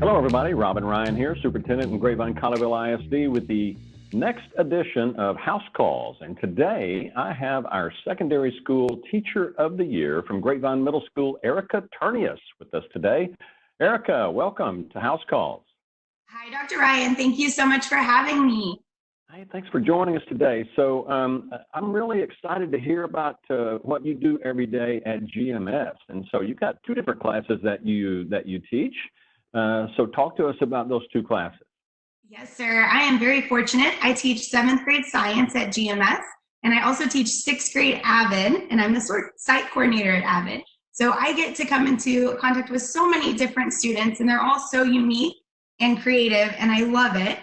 Hello, everybody. Robin Ryan here, Superintendent in Grapevine Colleyville ISD with the next edition of House Calls. And today I have our secondary school teacher of the year from Grapevine Middle School, Erica Terneus, with us today. Erica, welcome to House Calls. Hi, Dr. Ryan. Thank you so much for having me. Hey, thanks for joining us today. So I'm really excited to hear about what you do every day at GMS. And so you've got two different classes that you teach. So talk to us about those two classes. Yes, sir. I am very fortunate. I teach 7th grade science at GMS, and I also teach 6th grade AVID, and I'm the site coordinator at AVID. So I get to come into contact with so many different students, and they're all so unique and creative, and I love it.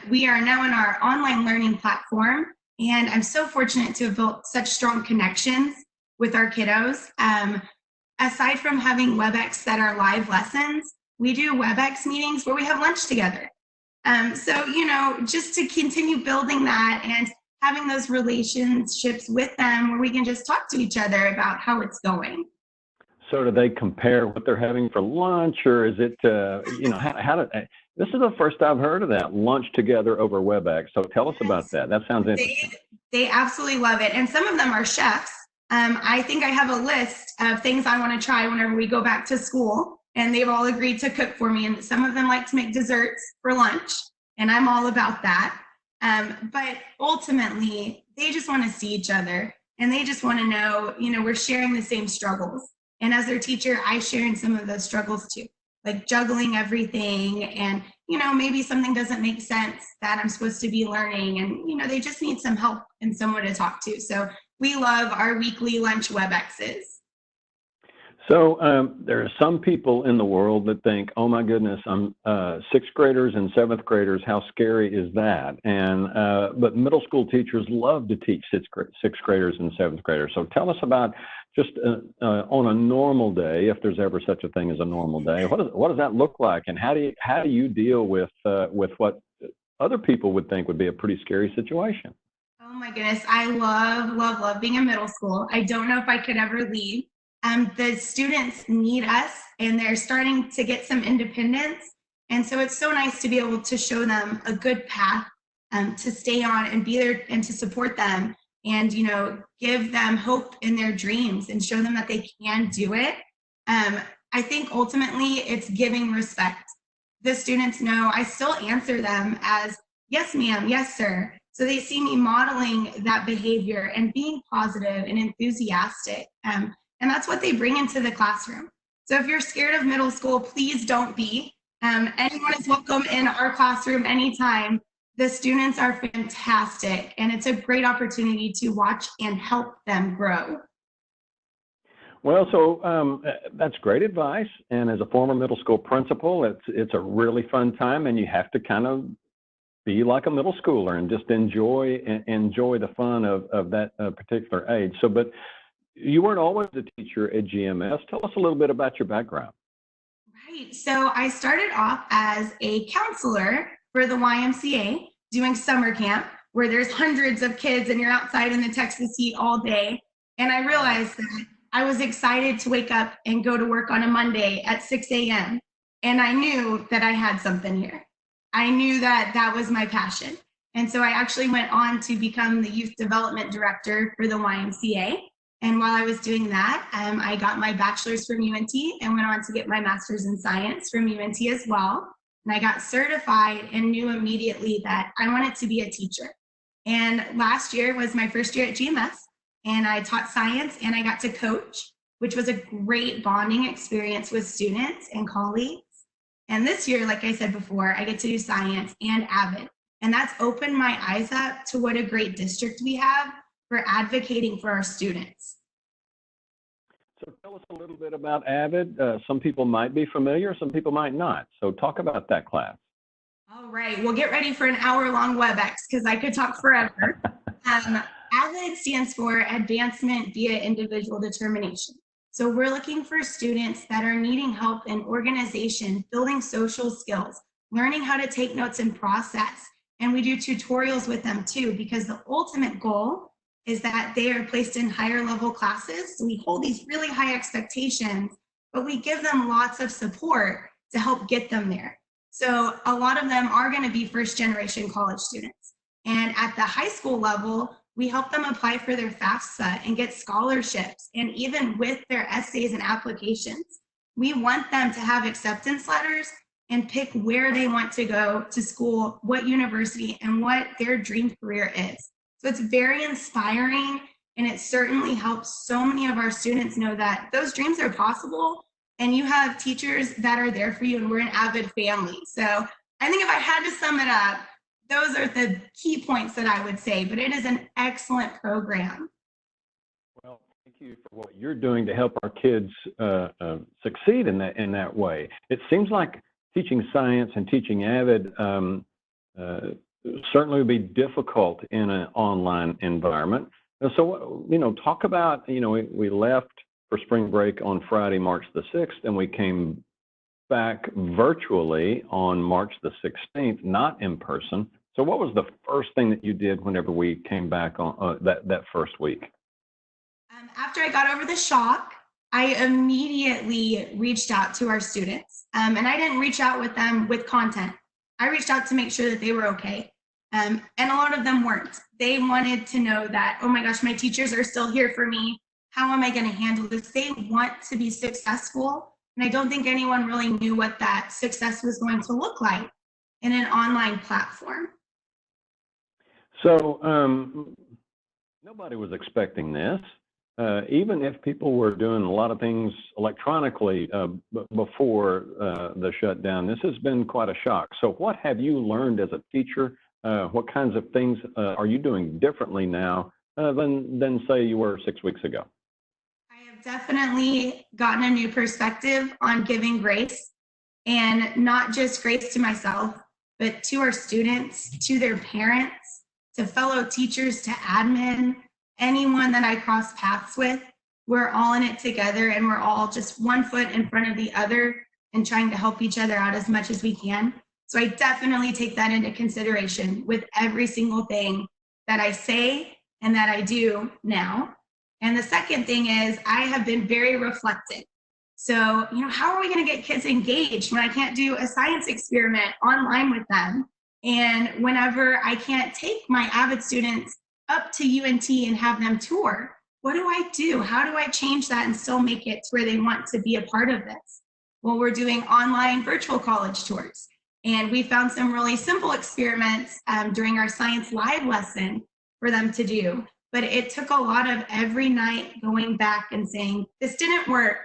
We are now in our online learning platform, and I'm so fortunate to have built such strong connections with our kiddos. Aside from having WebEx that are live lessons, we do WebEx meetings where we have lunch together. So, just to continue building that and having those relationships with them where we can just talk to each other about how it's going. So do they compare what they're having for lunch, or is it, this is the first I've heard of that, lunch together over WebEx. So tell us about that. That sounds interesting. They absolutely love it. And some of them are chefs. I think I have a list of things I want to try whenever we go back to school, and they've all agreed to cook for me. And some of them like to make desserts for lunch, and I'm all about that. But ultimately, they just want to see each other, and they just want to know, we're sharing the same struggles. And as their teacher, I share in some of those struggles too, like juggling everything, and maybe something doesn't make sense that I'm supposed to be learning, and they just need some help and someone to talk to. So we love our weekly lunch WebExes. So there are some people in the world that think, oh my goodness, I'm 6th graders and 7th graders, how scary is that? And but middle school teachers love to teach 6th graders and 7th graders. So tell us about just on a normal day, if there's ever such a thing as a normal day, what does that look like, and how do you deal with what other people would think would be a pretty scary situation? Oh my goodness, I love being in middle school. I don't know if I could ever leave. The students need us, and they're starting to get some independence. And so it's so nice to be able to show them a good path to stay on and be there and to support them, and give them hope in their dreams and show them that they can do it. I think ultimately it's giving respect. The students know I still answer them as yes ma'am, yes sir. So they see me modeling that behavior and being positive and enthusiastic. And that's what they bring into the classroom. So if you're scared of middle school, please don't be. Anyone is welcome in our classroom anytime. The students are fantastic, and it's a great opportunity to watch and help them grow. Well, so that's great advice. And as a former middle school principal, it's a really fun time, and you have to kind of be like a middle schooler and just enjoy the fun of that particular age. So, but you weren't always a teacher at GMS. Tell us a little bit about your background. Right. So I started off as a counselor for the YMCA doing summer camp, where there's hundreds of kids and you're outside in the Texas heat all day. And I realized that I was excited to wake up and go to work on a Monday at 6 a.m. And I knew that I had something here. I knew that that was my passion. And so I actually went on to become the youth development director for the YMCA. And while I was doing that, I got my bachelor's from UNT and went on to get my master's in science from UNT as well. And I got certified and knew immediately that I wanted to be a teacher. And last year was my first year at GMS, and I taught science and I got to coach, which was a great bonding experience with students and colleagues. And this year, like I said before, I get to do science and AVID. And that's opened my eyes up to what a great district we have for advocating for our students. So tell us a little bit about AVID. Some people might be familiar, some people might not. So talk about that class. All right, well, get ready for an hour-long WebEx because I could talk forever. AVID stands for Advancement via Individual Determination. So we're looking for students that are needing help in organization, building social skills, learning how to take notes and process. And we do tutorials with them too, because the ultimate goal is that they are placed in higher level classes. So we hold these really high expectations, but we give them lots of support to help get them there. So a lot of them are going to be first generation college students. And at the high school level, we help them apply for their FAFSA and get scholarships. And even with their essays and applications, we want them to have acceptance letters and pick where they want to go to school, what university, and what their dream career is. So it's very inspiring, and it certainly helps so many of our students know that those dreams are possible, and you have teachers that are there for you, and we're an avid family. So I think if I had to sum it up, those are the key points that I would say, but it is an excellent program. Well, thank you for what you're doing to help our kids succeed in that way. It seems like teaching science and teaching Avid certainly would be difficult in an online environment. So, talk about, we left for spring break on Friday, March the 6th, and we came back virtually on March the 16th, not in person. So what was the first thing that you did whenever we came back on that first week? After I got over the shock, I immediately reached out to our students. And I didn't reach out with them with content. I reached out to make sure that they were okay. And a lot of them weren't. They wanted to know that, oh my gosh, my teachers are still here for me. How am I going to handle this? They want to be successful. And I don't think anyone really knew what that success was going to look like in an online platform. So nobody was expecting this. Even if people were doing a lot of things electronically before the shutdown, this has been quite a shock. So what have you learned as a teacher? What kinds of things are you doing differently now than say you were 6 weeks ago? I have definitely gotten a new perspective on giving grace, and not just grace to myself, but to our students, to their parents, to fellow teachers, to admin, anyone that I cross paths with. We're all in it together, and we're all just one foot in front of the other and trying to help each other out as much as we can. So I definitely take that into consideration with every single thing that I say and that I do now. And the second thing is I have been very reflective. So, how are we going to get kids engaged when I can't do a science experiment online with them? And whenever I can't take my Avid students up to UNT and have them tour, what do I do? How do I change that and still make it to where they want to be a part of this? Well, we're doing online virtual college tours. And we found some really simple experiments during our science live lesson for them to do. But it took a lot of every night going back and saying, this didn't work.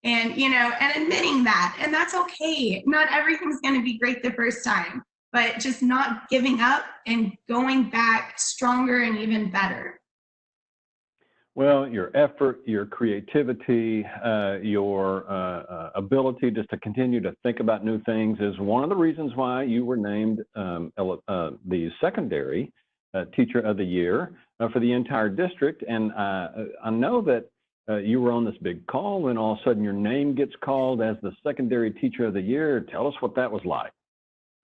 And, and admitting that. And that's okay. Not everything's going to be great the first time, but just not giving up and going back stronger and even better. Well, your effort, your creativity, your ability just to continue to think about new things is one of the reasons why you were named the secondary teacher of the year for the entire district. And I know that you were on this big call, and all of a sudden your name gets called as the secondary teacher of the year. Tell us what that was like.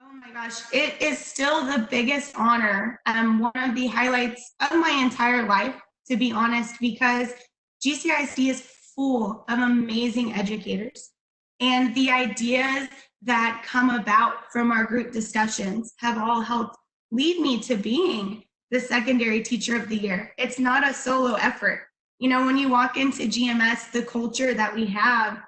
Oh my gosh, it is still the biggest honor. One of the highlights of my entire life, to be honest, because GCISD is full of amazing educators. And the ideas that come about from our group discussions have all helped lead me to being the secondary teacher of the year. It's not a solo effort. When you walk into GMS, the culture that we have,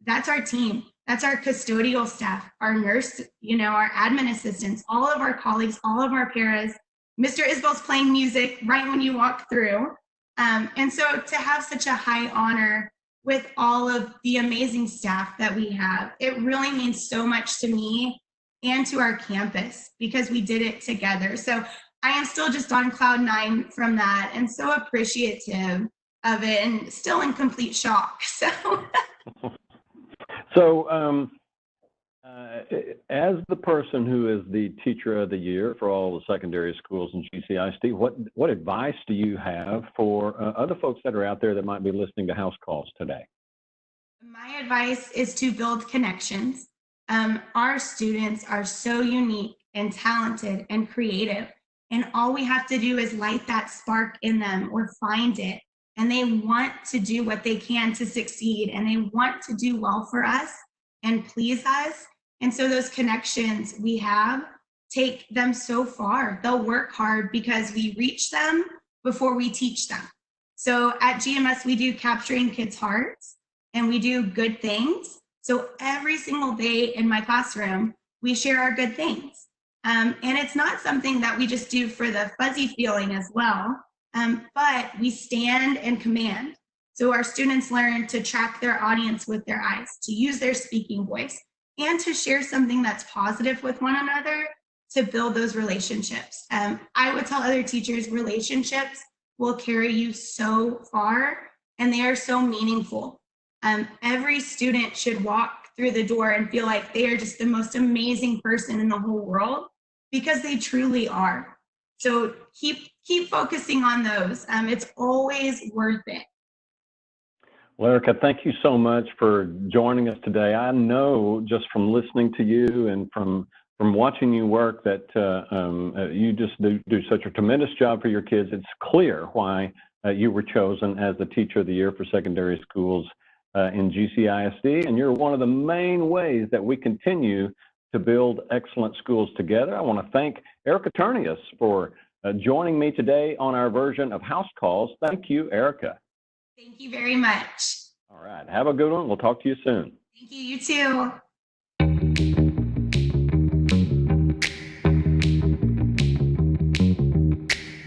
that's our team. That's our custodial staff, our nurse, our admin assistants, all of our colleagues, all of our paras. Mr. Isbell's playing music right when you walk through. And so to have such a high honor with all of the amazing staff that we have, it really means so much to me and to our campus because we did it together. So I am still just on cloud 9 from that and so appreciative of it and still in complete shock. So as the person who is the teacher of the year for all the secondary schools in GCISD, what advice do you have for other folks that are out there that might be listening to House Calls today? My advice is to build connections. Our students are so unique and talented and creative, and all we have to do is light that spark in them or find it. And they want to do what they can to succeed, and they want to do well for us and please us. And so those connections we have take them so far. They'll work hard because we reach them before we teach them. So at GMS, we do capturing kids' hearts and we do good things. So every single day in my classroom, we share our good things. And it's not something that we just do for the fuzzy feeling as well, but we stand and command. So our students learn to track their audience with their eyes, to use their speaking voice, and to share something that's positive with one another to build those relationships. I would tell other teachers, relationships will carry you so far, and they are so meaningful. Every student should walk through the door and feel like they are just the most amazing person in the whole world, because they truly are. So keep focusing on those. It's always worth it. Well, Erica, thank you so much for joining us today. I know just from listening to you and from watching you work that you just do such a tremendous job for your kids. It's clear why you were chosen as the Teacher of the Year for secondary schools in GCISD, and you're one of the main ways that we continue to build excellent schools together. I want to thank Erica Terneus for joining me today on our version of House Calls. Thank you, Erica. Thank you very much. All right. Have a good one. We'll talk to you soon. Thank you. You too.